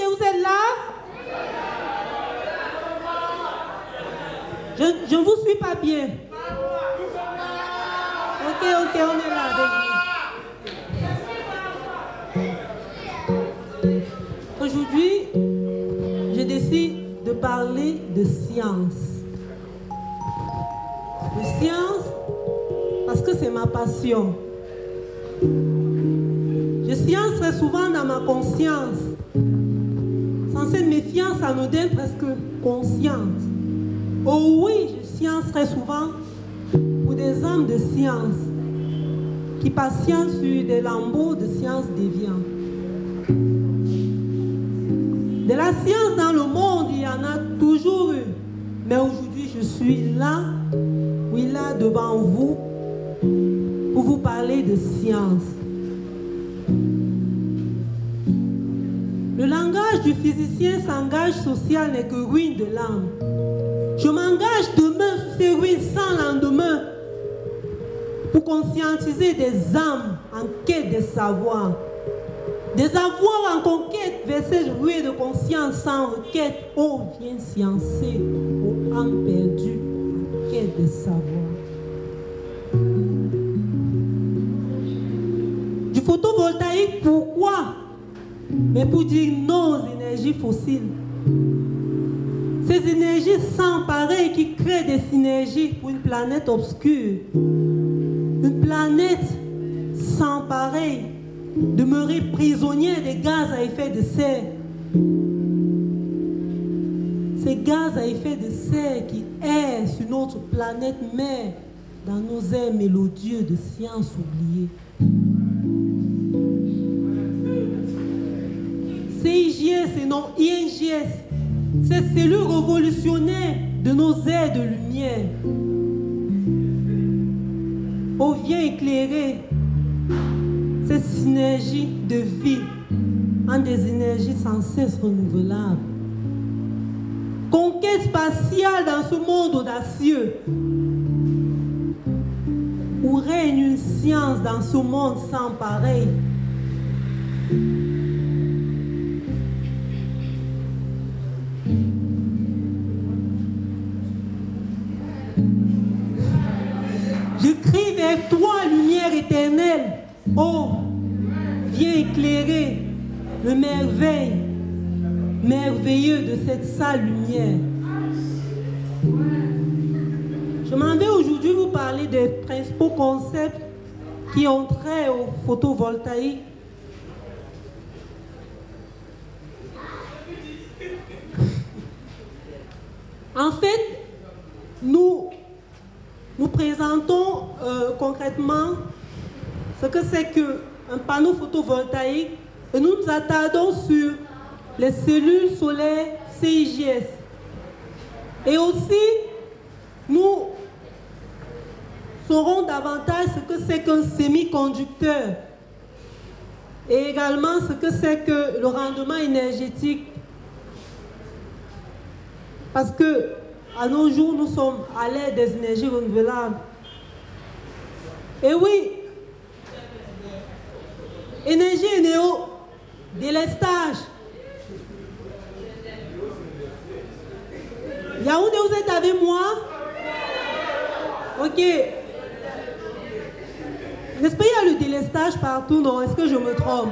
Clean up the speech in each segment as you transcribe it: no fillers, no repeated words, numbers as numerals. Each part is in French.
Yaoundé, vous êtes là? Je ne vous suis pas bien. Ok, on est là avec vous. Aujourd'hui, je décide de parler de science. De science, parce que c'est ma passion. Je science très souvent dans ma conscience. Sans cette méfiance anodine, presque consciente. Oh oui, je science très souvent pour des hommes de science qui patientent sur des lambeaux de science déviants. De la science dans le monde, il y en a toujours eu. Mais aujourd'hui, je suis là, oui, là, devant vous, pour vous parler de science. Le langage du physicien, s'engage social n'est que ruine de l'âme. Je m'engage demain sur ces ruines sans lendemain pour conscientiser des âmes en quête de savoir. Des avoirs en conquête vers ces ruées de conscience sans requête. Oh, viens sciencer aux âmes perdues en quête de savoir. Du photovoltaïque, pourquoi? Mais pour dire non aux énergies fossiles. Ces énergies sans pareil qui créent des synergies pour une planète obscure. Une planète sans pareil, demeurer prisonnière des gaz à effet de serre. Ces gaz à effet de serre qui errent sur notre planète mère dans nos airs mélodieux de science oubliées. CIGS et non INGS, ces cellules révolutionnaires de nos airs de lumière. Oh, viens éclairer cette synergie de vie en des énergies sans cesse renouvelables. Conquête spatiale dans ce monde audacieux où règne une science dans ce monde sans pareil. Je crie vers toi, lumière éternelle. Oh, viens éclairer le merveilleux de cette salle lumière. Je m'en vais aujourd'hui vous parler des principaux concepts qui ont trait au photovoltaïque. En fait, nous présentons concrètement ce que c'est qu'un panneau photovoltaïque et nous nous attardons sur les cellules solaires CIGS. Et aussi, nous saurons davantage ce que c'est qu'un semi-conducteur et également ce que c'est que le rendement énergétique. Parce que à nos jours, nous sommes à l'ère des énergies renouvelables. Et oui, énergie et néo, délestage. Yaoundé, vous êtes avec moi? Ok. N'est-ce pas, il y a le délestage partout, non? Est-ce que je me trompe?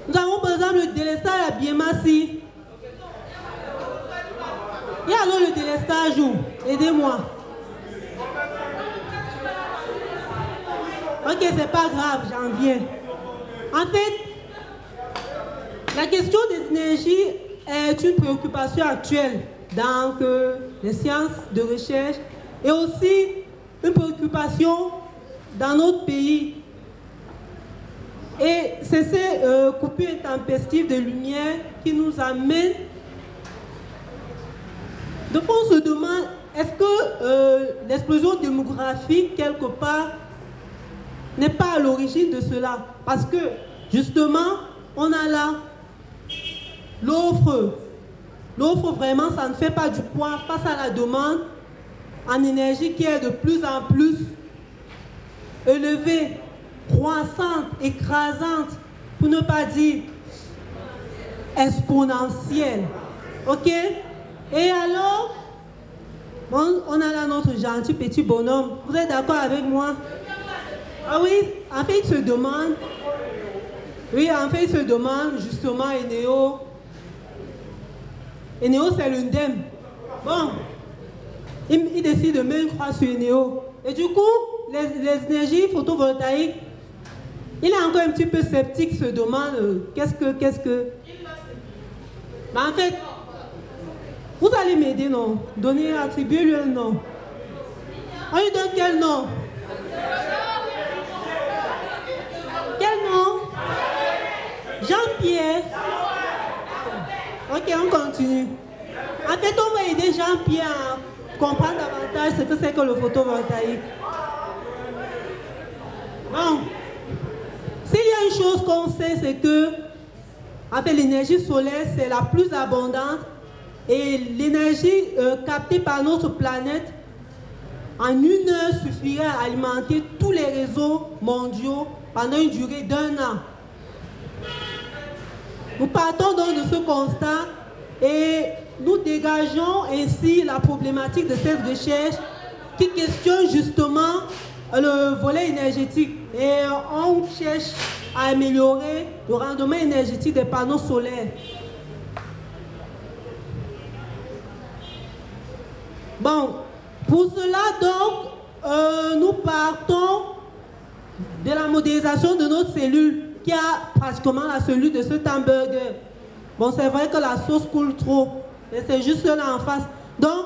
Nous avons par exemple le délestage à Biemassi. Il y a alors le délestage où? Aidez-moi. Ok, c'est pas grave, j'en viens. En fait, la question des énergies est une préoccupation actuelle dans les sciences de recherche et aussi une préoccupation dans notre pays. Et c'est ces coupures intempestives de lumière qui nous amènent. Donc on se demande, est-ce que l'explosion démographique, quelque part, n'est pas à l'origine de cela? Parce que, justement, on a là l'offre. L'offre, vraiment, ça ne fait pas du poids face à la demande en énergie qui est de plus en plus élevée, croissante, écrasante. pour ne pas dire exponentielle. Ok? Et alors, on a là notre gentil petit bonhomme. Vous êtes d'accord avec moi? Ah oui, en fait, il se demande. Oui, en fait, il se demande justement, Eneo. Eneo, c'est l'UNDEM. Bon, il décide de même croire sur Eneo. Et du coup, les énergies photovoltaïques, il est encore un petit peu sceptique, se demande qu'est-ce que. Mais en fait, vous allez m'aider, non? Donner, attribuer-lui un nom. On lui donne quel nom? Quel nom? Jean-Pierre. Ok, on continue. En fait, on va aider Jean-Pierre à comprendre davantage ce que c'est que le photovoltaïque. Bon, s'il y a une chose qu'on sait, c'est que en fait, l'énergie solaire, c'est la plus abondante et l'énergie captée par notre planète en 1 heure suffirait à alimenter tous les réseaux mondiaux pendant une durée d'1 an. Nous partons donc de ce constat et nous dégageons ainsi la problématique de cette recherche qui questionne justement le volet énergétique et on cherche à améliorer le rendement énergétique des panneaux solaires. Bon, pour cela donc, nous partons de la modélisation de notre cellule qui a pratiquement la cellule de ce hamburger. Bon, c'est vrai que la sauce coule trop, mais c'est juste là en face. Donc,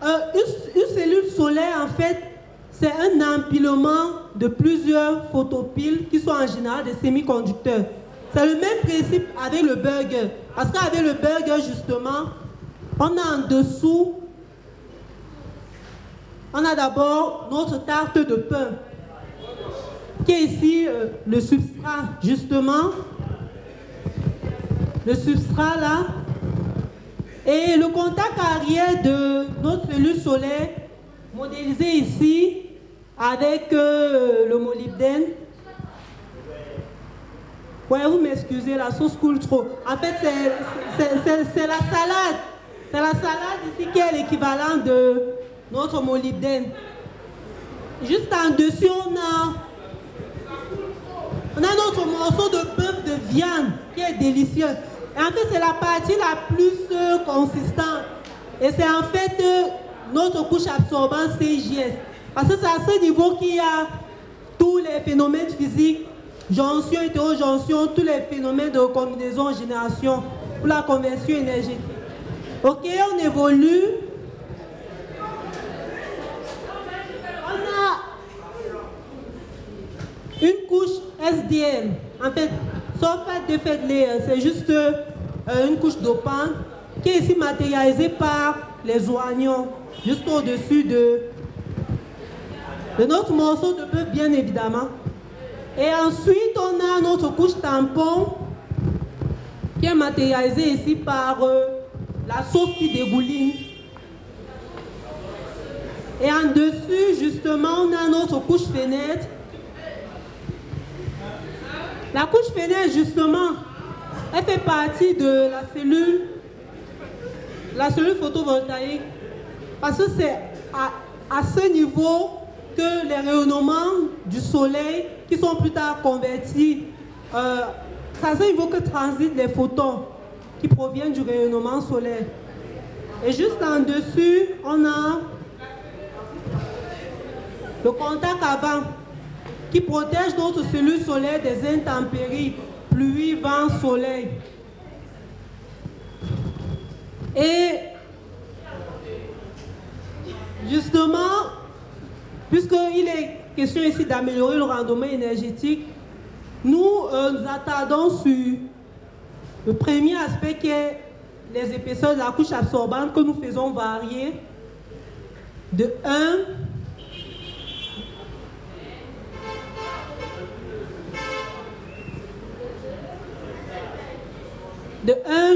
une cellule solaire, en fait, c'est un empilement de plusieurs photopiles qui sont en général des semi-conducteurs. C'est le même principe avec le burger. Parce qu'avec le burger, justement, on a en dessous, on a d'abord notre tarte de pain, qui est ici le substrat, justement. Le substrat là. Et le contact arrière de notre cellule solaire, modélisé ici, avec le molybdène. Ouais, vous m'excusez, la sauce coule trop. En fait, c'est la salade. C'est la salade ici qui est l'équivalent de notre molybdène. Juste en dessus, on a notre morceau de bœuf de viande qui est délicieux. Et en fait, c'est la partie la plus consistante. Et c'est en fait notre couche absorbante CIGS. Parce que c'est à ce niveau qu'il y a tous les phénomènes physiques, jonction, hétérojonction, tous les phénomènes de combinaison, génération, pour la conversion énergétique. Ok, on évolue. On a une couche SDM. En fait, sauf d'effet de layer, c'est juste une couche dopante qui est ici matérialisée par les oignons, juste au-dessus de notre morceau de bœuf, bien évidemment. Et ensuite, on a notre couche tampon qui est matérialisée ici par la sauce qui dégouline. Et en dessus, justement, on a notre couche fenêtre. La couche fenêtre, justement, elle fait partie de la cellule photovoltaïque. Parce que c'est à ce niveau que les rayonnements du soleil, qui sont plus tard convertis, c'est à ce niveau que transitent les photons qui proviennent du rayonnement solaire. Et juste en dessus, on a le contact avant qui protège notre cellule solaire des intempéries, pluie, vent, soleil. Et justement, puisqu'il est question ici d'améliorer le rendement énergétique, nous nous attardons sur le premier aspect qui est les épaisseurs de la couche absorbante que nous faisons varier de 1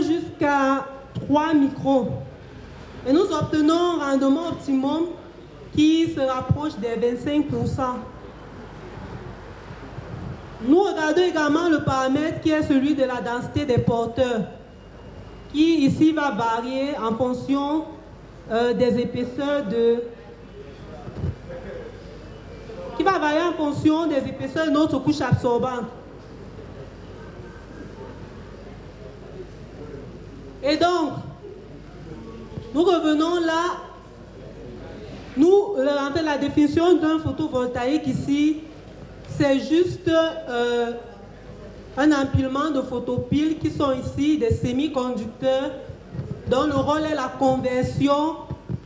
jusqu'à 3 microns. Et nous obtenons un rendement optimum qui se rapproche des 25%. Nous regardons également le paramètre qui est celui de la densité des porteurs, qui ici va varier en fonction des épaisseurs de notre couche absorbante. Et donc, nous revenons là. En fait, la définition d'un photovoltaïque ici, c'est juste un empilement de photopiles qui sont ici des semi-conducteurs dont le rôle est la conversion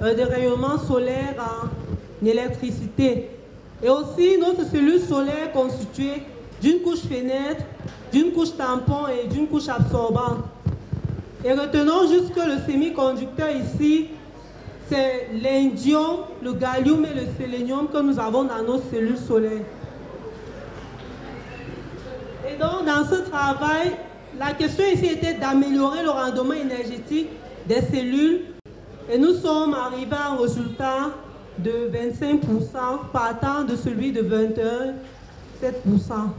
des rayonnements solaires en électricité. Et aussi notre cellule solaire constituée d'une couche fenêtre, d'une couche tampon et d'une couche absorbante. Et retenons juste que le semi-conducteur ici, c'est l'indium, le gallium et le sélénium que nous avons dans nos cellules solaires. Et donc, dans ce travail, la question ici était d'améliorer le rendement énergétique des cellules. Et nous sommes arrivés à un résultat de 25% partant de celui de 21,7%.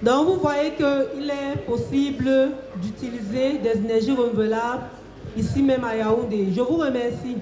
Donc, vous voyez qu'il est possible d'utiliser des énergies renouvelables ici même à Yaoundé. Je vous remercie.